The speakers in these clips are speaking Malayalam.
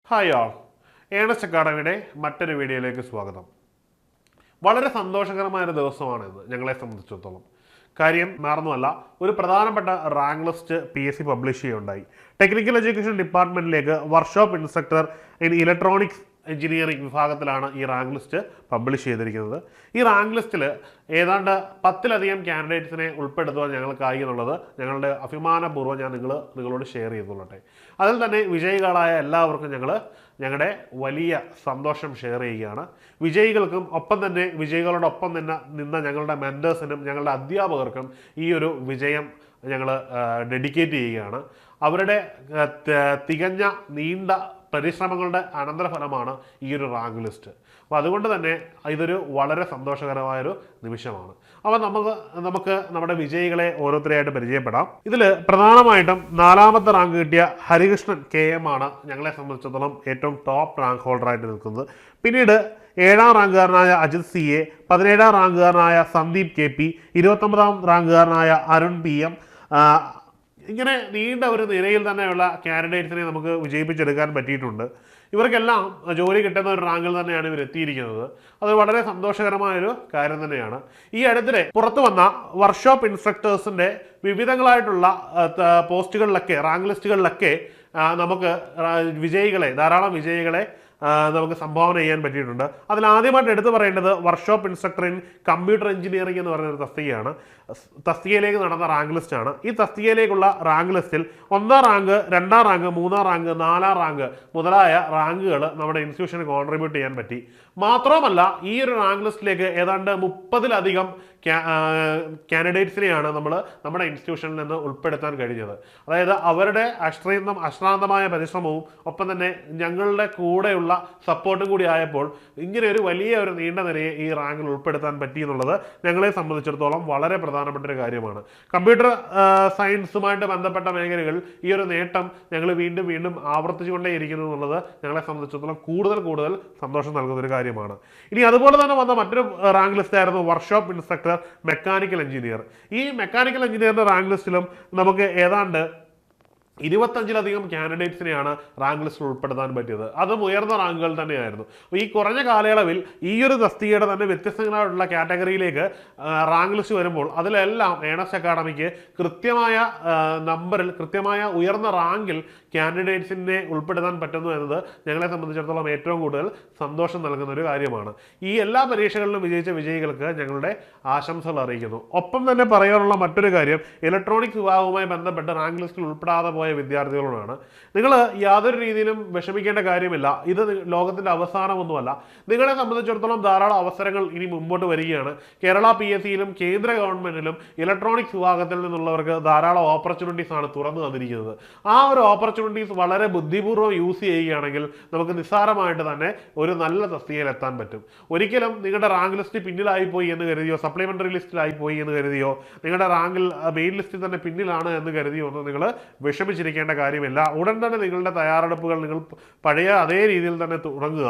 ഹായ് ഓൾ, ഏണസ്റ്റ് അക്കാഡമിയുടെ മറ്റൊരു വീഡിയോയിലേക്ക് സ്വാഗതം. വളരെ സന്തോഷകരമായൊരു ദിവസമാണ് ഇന്ന് ഞങ്ങളെ സംബന്ധിച്ചിടത്തോളം. കാര്യം വേറൊന്നുമല്ല, ഒരു പ്രധാനപ്പെട്ട റാങ്ക് ലിസ്റ്റ് PSC പബ്ലിഷ് ചെയ്യുകയുണ്ടായി. ടെക്നിക്കൽ എഡ്യൂക്കേഷൻ ഡിപ്പാർട്ട്മെൻറ്റിലേക്ക് workshop instructor in electronics engineering വിഭാഗത്തിലാണ് ഈ റാങ്ക് ലിസ്റ്റ് പബ്ലിഷ് ചെയ്തിരിക്കുന്നത്. ഈ റാങ്ക് ലിസ്റ്റിൽ ഏതാണ്ട് 10ലധികം കാൻഡിഡേറ്റ്സിനെ ഉൾപ്പെടുത്തുവാൻ ഞങ്ങൾക്കായി എന്നുള്ളത് ഞങ്ങളുടെ അഭിമാനപൂർവ്വം ഞാൻ നിങ്ങളോട് ഷെയർ ചെയ്തുകൊള്ളട്ടെ. അതിൽ തന്നെ വിജയികളായ എല്ലാവർക്കും ഞങ്ങളുടെ വലിയ സന്തോഷം ഷെയർ ചെയ്യുകയാണ്. വിജയികൾക്കും ഒപ്പം തന്നെ വിജയികളോടൊപ്പം നിന്ന ഞങ്ങളുടെ മെൻറ്റേഴ്സിനും ഞങ്ങളുടെ അധ്യാപകർക്കും ഈ ഒരു വിജയം ഞങ്ങൾ ഡെഡിക്കേറ്റ് ചെയ്യുകയാണ്. അവരുടെ തികഞ്ഞ നീണ്ട പരിശ്രമങ്ങളുടെ അനന്തരഫലമാണ് ഈ ഒരു റാങ്ക് ലിസ്റ്റ്. അപ്പോൾ അതുകൊണ്ട് തന്നെ ഇതൊരു വളരെ സന്തോഷകരമായൊരു നിമിഷമാണ്. അപ്പോൾ നമുക്ക് നമ്മുടെ വിജയികളെ ഓരോരുത്തരെയായിട്ട് പരിചയപ്പെടാം. ഇതിൽ പ്രധാനമായിട്ടും 4ാമത്തെ റാങ്ക് കിട്ടിയ ഹരികൃഷ്ണൻ KM ആണ് ഞങ്ങളെ സംബന്ധിച്ചിടത്തോളം ഏറ്റവും ടോപ്പ് റാങ്ക് ഹോൾഡറായിട്ട് നിൽക്കുന്നത്. പിന്നീട് 7ാം റാങ്കുകാരനായ Ajith CA, 17ാം റാങ്കുകാരനായ Sandeep KP, 29ാം റാങ്കുകാരനായ Arun PM. ഇങ്ങനെ നീണ്ട ഒരു നിരയിൽ തന്നെയുള്ള കാൻഡിഡേറ്റ്സിനെ നമുക്ക് വിജയിപ്പിച്ചെടുക്കാൻ പറ്റിയിട്ടുണ്ട്. ഇവർക്കെല്ലാം ജോലി കിട്ടുന്ന ഒരു റാങ്കിൽ തന്നെയാണ് ഇവർ എത്തിയിരിക്കുന്നത്. അത് വളരെ സന്തോഷകരമായൊരു കാര്യം തന്നെയാണ്. ഈ അടുത്തിടെ പുറത്തു വന്ന വർക്ക്ഷോപ്പ് ഇൻസ്ട്രക്ടേഴ്സിൻ്റെ വിവിധങ്ങളായിട്ടുള്ള പോസ്റ്റുകളിലൊക്കെ റാങ്ക് ലിസ്റ്റുകളിലൊക്കെ നമുക്ക് ധാരാളം വിജയികളെ നമുക്ക് സംഭാവന ചെയ്യാൻ പറ്റിയിട്ടുണ്ട്. അതിൽ ആദ്യമായിട്ട് എടുത്തു പറയേണ്ടത് workshop instructor in computer engineering എന്ന് പറയുന്നൊരു തസ്തികയാണ്. തസ്തികയിലേക്ക് നടന്ന റാങ്ക് ലിസ്റ്റാണ്. ഈ തസ്തികയിലേക്കുള്ള റാങ്ക് ലിസ്റ്റിൽ 1ാം റാങ്ക്, 2ാം റാങ്ക്, 3ാം റാങ്ക്, 4ാം റാങ്ക് മുതലായ റാങ്കുകൾ നമ്മുടെ ഇൻസ്റ്റിറ്റ്യൂഷന് കോൺട്രിബ്യൂട്ട് ചെയ്യാൻ പറ്റി. മാത്രമല്ല ഈ ഒരു റാങ്ക് ലിസ്റ്റിലേക്ക് ഏതാണ്ട് 30ലധികം കാൻഡിഡേറ്റ്സിനെയാണ് നമ്മൾ നമ്മുടെ ഇൻസ്റ്റിറ്റ്യൂഷനിൽ നിന്ന് ഉൾപ്പെടുത്താൻ കഴിഞ്ഞത്. അതായത് അവരുടെ അശ്രാന്തമായ പരിശ്രമവും ഒപ്പം തന്നെ ഞങ്ങളുടെ കൂടെയുള്ള സപ്പോർട്ടും കൂടി ആയപ്പോൾ ഇങ്ങനെ ഒരു വലിയ ഒരു നീണ്ട നിരയെ ഈ റാങ്കിൽ ഉൾപ്പെടുത്താൻ പറ്റി എന്നുള്ളത് ഞങ്ങളെ സംബന്ധിച്ചിടത്തോളം വളരെ പ്രധാനപ്പെട്ട ഒരു കാര്യമാണ്. കമ്പ്യൂട്ടർ സയൻസുമായിട്ട് ബന്ധപ്പെട്ട മേഖലകളിൽ ഈ ഒരു നേട്ടം ഞങ്ങൾ വീണ്ടും വീണ്ടും ആവർത്തിച്ചുകൊണ്ടേയിരിക്കുന്നു എന്നുള്ളത് ഞങ്ങളെ സംബന്ധിച്ചിടത്തോളം കൂടുതൽ സന്തോഷം നൽകുന്ന ഒരു കാര്യമാണ്. ഇനി അതുപോലെ തന്നെ വന്ന മറ്റൊരു റാങ്ക് ലിസ്റ്റ് ആയിരുന്നു വർക്ക്ഷോപ്പ് ഇൻസ്ട്രക്ടർ മെക്കാനിക്കൽ എഞ്ചിനീയർ. ഈ മെക്കാനിക്കൽ എഞ്ചിനീയറിന്റെ റാങ്ക് ലിസ്റ്റിലും നമുക്ക് ഏതാണ്ട് 25ലധികം കാൻഡിഡേറ്റ്സിനെയാണ് റാങ്ക് ലിസ്റ്റിൽ ഉൾപ്പെടുത്താൻ പറ്റിയത്. അതും ഉയർന്ന റാങ്കുകൾ തന്നെയായിരുന്നു. ഈ കുറഞ്ഞ കാലയളവിൽ ഈ ഒരു തസ്തികയുടെ തന്നെ വ്യത്യസ്തങ്ങളായിട്ടുള്ള കാറ്റഗറിയിലേക്ക് റാങ്ക് ലിസ്റ്റ് വരുമ്പോൾ അതിലെല്ലാം ഏണസ്റ്റ് അക്കാഡമിക്ക് കൃത്യമായ നമ്പറിൽ, കൃത്യമായ ഉയർന്ന റാങ്കിൽ കാൻഡിഡേറ്റ്സിനെ ഉൾപ്പെടുത്താൻ പറ്റുന്നു എന്നത് ഞങ്ങളെ സംബന്ധിച്ചിടത്തോളം ഏറ്റവും കൂടുതൽ സന്തോഷം നൽകുന്ന ഒരു കാര്യമാണ്. ഈ എല്ലാ പരീക്ഷകളിലും വിജയിച്ച വിജയികൾക്ക് ഞങ്ങളുടെ ആശംസകൾ അറിയിക്കുന്നു. ഒപ്പം തന്നെ പറയാനുള്ള മറ്റൊരു കാര്യം, ഇലക്ട്രോണിക്സ് വിഭാഗവുമായി ബന്ധപ്പെട്ട് റാങ്ക് ലിസ്റ്റിൽ ഉൾപ്പെടാതെ പോയ വിദ്യാർത്ഥികളോടാണ്. നിങ്ങൾ യാതൊരു രീതിയിലും വിഷമിക്കേണ്ട കാര്യമില്ല. ഇത് ലോകത്തിൻ്റെ അവസാനമൊന്നുമല്ല. നിങ്ങളെ സംബന്ധിച്ചിടത്തോളം ധാരാളം അവസരങ്ങൾ ഇനി മുമ്പോട്ട് വരികയാണ്. കേരള PSCയിലും കേന്ദ്ര ഗവൺമെൻറ്റിലും ഇലക്ട്രോണിക്സ് വിഭാഗത്തിൽ നിന്നുള്ളവർക്ക് ധാരാളം ഓപ്പർച്യൂണിറ്റീസ് ആണ് തുറന്നു തന്നിരിക്കുന്നത്. ആ ഒരു ഓപ്പർച്യൂണിറ്റീസ് വളരെ ബുദ്ധിപൂർവ്വം യൂസ് ചെയ്യുകയാണെങ്കിൽ നമുക്ക് നിസ്സാരമായിട്ട് തന്നെ ഒരു നല്ല തസ്തികയിൽ എത്താൻ പറ്റും. ഒരിക്കലും നിങ്ങളുടെ റാങ്ക് ലിസ്റ്റ് പിന്നിലായി പോയി എന്ന് കരുതിയോ, സപ്ലിമെൻ്ററി ലിസ്റ്റിലായി പോയി എന്ന് കരുതിയോ, നിങ്ങളുടെ റാങ്കിൽ മെയിൻ ലിസ്റ്റിൽ തന്നെ പിന്നിലാണ് എന്ന് കരുതിയോ ഒന്നും നിങ്ങൾ വിഷമിച്ചിരിക്കേണ്ട കാര്യമില്ല. ഉടൻ തന്നെ നിങ്ങളുടെ തയ്യാറെടുപ്പുകൾ നിങ്ങൾ പഴയ അതേ രീതിയിൽ തന്നെ തുടങ്ങുക.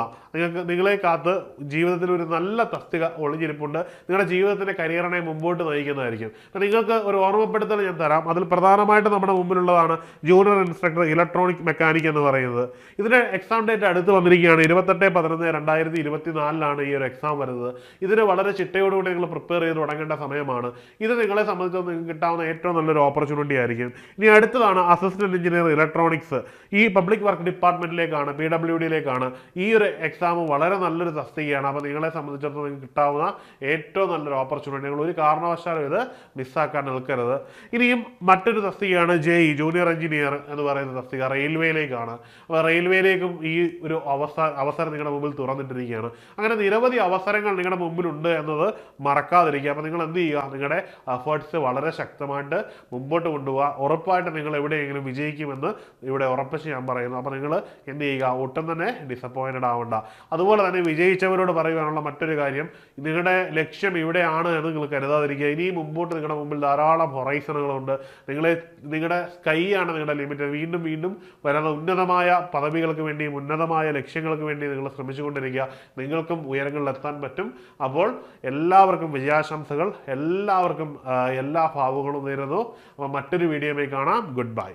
നിങ്ങളെ കാത്ത് ജീവിതത്തിൽ ഒരു നല്ല തസ്തിക ഒളിഞ്ഞിരിപ്പുണ്ട്. നിങ്ങളുടെ ജീവിതത്തിൻ്റെ കരിയറിനെ മുമ്പോട്ട് നയിക്കുന്നതായിരിക്കും. അപ്പം നിങ്ങൾക്ക് ഒരു ഓർമ്മപ്പെടുത്തൽ ഞാൻ തരാം. അതിൽ പ്രധാനമായിട്ട് നമ്മുടെ മുമ്പിലുള്ളതാണ് ജൂനിയർ ഇൻസ്ട്രക്ടർ ഇലക്ട്രോണിക് മെക്കാനിക് എന്ന് പറയുന്നത്. ഇതിൻ്റെ എക്സാം ഡേറ്റ് അടുത്ത് വന്നിരിക്കുകയാണ്. 28/11/2024 ഈ ഒരു എക്സാം വരുന്നത്. ഇതിന് വളരെ ചിട്ടയോടുകൂടി നിങ്ങൾ പ്രിപ്പയർ ചെയ്ത് തുടങ്ങേണ്ട സമയമാണ്. ഇത് നിങ്ങളെ സംബന്ധിച്ച് നിങ്ങൾക്ക് കിട്ടാവുന്ന ഏറ്റവും നല്ലൊരു ഓപ്പർച്യൂണിറ്റി ആയിരിക്കും. ഇനി അടുത്തതാണ് അസിസ്റ്റന്റ് എഞ്ചിനീയർ ഇലക്ട്രോണിക്സ്. ഈ പബ്ലിക് വർക്ക് ഡിപ്പാർട്ട്മെന്റിലേക്കാണ്, PWDയിലേക്കാണ് ഈ ഒരു എക്സാം. വളരെ നല്ലൊരു തസ്തികയാണ്. അപ്പോൾ നിങ്ങളെ സംബന്ധിച്ചിടത്തോളം നിങ്ങൾക്ക് കിട്ടാവുന്ന ഏറ്റവും നല്ലൊരു ഓപ്പർച്യൂണിറ്റി. നിങ്ങൾ ഒരു കാരണവശാലും ഇത് മിസ്സാക്കാൻ നിൽക്കരുത്. ഇനിയും മറ്റൊരു തസ്തികയാണ് JE ജൂനിയർ എഞ്ചിനീയർ എന്ന് പറയുന്ന തസ്തിക. റെയിൽവേയിലേക്കാണ്. അപ്പോൾ റെയിൽവേയിലേക്കും ഈ ഒരു അവസരം നിങ്ങളുടെ മുമ്പിൽ തുറന്നിട്ടിരിക്കുകയാണ്. അങ്ങനെ നിരവധി അവസരങ്ങൾ നിങ്ങളുടെ മുമ്പിലുണ്ട് എന്നത് മറക്കാതിരിക്കുക. അപ്പോൾ നിങ്ങൾ എന്ത് ചെയ്യുക, നിങ്ങളുടെ എഫേർട്സ് വളരെ ശക്തമായിട്ട് മുമ്പോട്ട് കൊണ്ടുപോകുക. ഉറപ്പായിട്ട് നിങ്ങൾ എവിടെയെങ്കിലും വിജയിക്കുമെന്ന് ഇവിടെ ഉറപ്പിച്ച് ഞാൻ പറയുന്നു. അപ്പോൾ നിങ്ങൾ എന്ത് ചെയ്യുക, ഒട്ടും തന്നെ ഡിസപ്പോയിൻറ്റഡ് ആവണ്ട. അതുപോലെ തന്നെ വിജയിച്ചവരോട് പറയുവാനുള്ള മറ്റൊരു കാര്യം, നിങ്ങളുടെ ലക്ഷ്യം ഇവിടെയാണ് എന്ന് നിങ്ങൾ കരുതാതിരിക്കുക. ഇനി മുമ്പോട്ട് നിങ്ങളുടെ മുമ്പിൽ ധാരാളം ഹൊറൈസണുകളുണ്ട്. നിങ്ങളുടെ സ്കൈയാണ് നിങ്ങളുടെ ലിമിറ്റ്. വീണ്ടും വരുന്ന ഉന്നതമായ പദവികൾക്ക് വേണ്ടിയും ഉന്നതമായ ലക്ഷ്യങ്ങൾക്ക് വേണ്ടി നിങ്ങൾ ശ്രമിച്ചുകൊണ്ടിരിക്കുക. നിങ്ങൾക്കും ഉയരങ്ങളിലെത്താൻ പറ്റും. അപ്പോൾ എല്ലാവർക്കും വിജയാശംസകൾ, എല്ലാവർക്കും എല്ലാ ഭാവുകളും നേരുന്നു. അപ്പോൾ മറ്റൊരു വീഡിയോയിൽ കാണാം. Good bye.